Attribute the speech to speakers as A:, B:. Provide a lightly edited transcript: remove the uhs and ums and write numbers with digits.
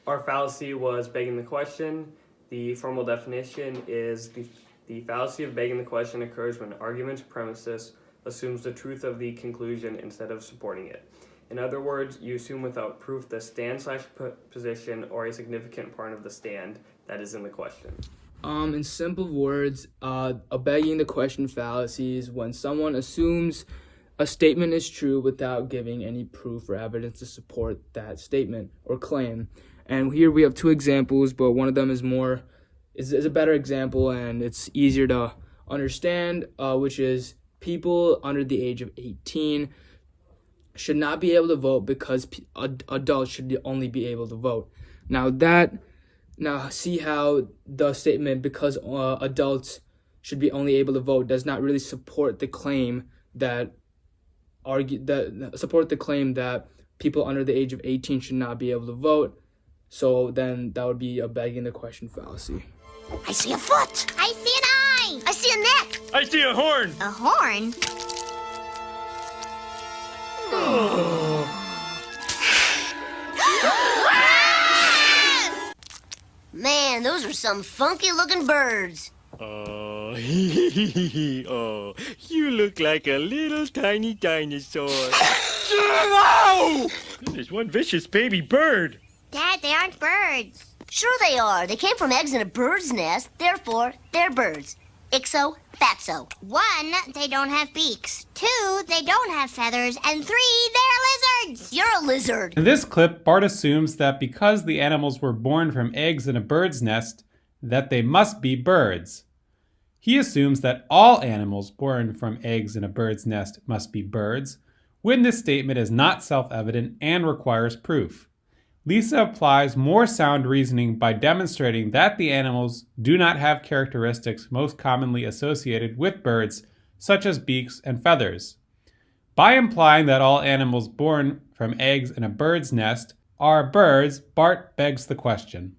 A: Our fallacy was begging the question. The formal definition is the fallacy of begging the question occurs when argument's premises assumes the truth of the conclusion instead of supporting it. In other words, you assume without proof the stand/position or a significant part of the stand that is in the question.
B: In simple words, a begging the question fallacy is when someone assumes a statement is true without giving any proof or evidence to support that statement or claim. And here we have two examples, but one of them is a better example and it's easier to understand, which is people under the age of 18 should not be able to vote because adults should only be able to vote. Now see how the statement because adults should be only able to vote does not really support the claim that people under the age of 18 should not be able to vote. So then that would be a begging the question fallacy.
C: I see a foot.
D: I see an eye.
C: I see a neck.
E: I see a horn.
D: A horn?
C: Man, those are some funky-looking birds.
E: Oh, oh, you look like a little tiny dinosaur. Ow! There's one vicious baby bird.
D: Dad, they aren't birds.
C: Sure they are. They came from eggs in a bird's nest, therefore, they're birds. Ixo, fatso.
D: 1, they don't have beaks. 2, they don't have feathers. And 3, they're lizards.
C: You're a lizard.
F: In this clip, Bart assumes that because the animals were born from eggs in a bird's nest, that they must be birds. He assumes that all animals born from eggs in a bird's nest must be birds, when this statement is not self-evident and requires proof. Lisa applies more sound reasoning by demonstrating that the animals do not have characteristics most commonly associated with birds, such as beaks and feathers. By implying that all animals born from eggs in a bird's nest are birds, Bart begs the question.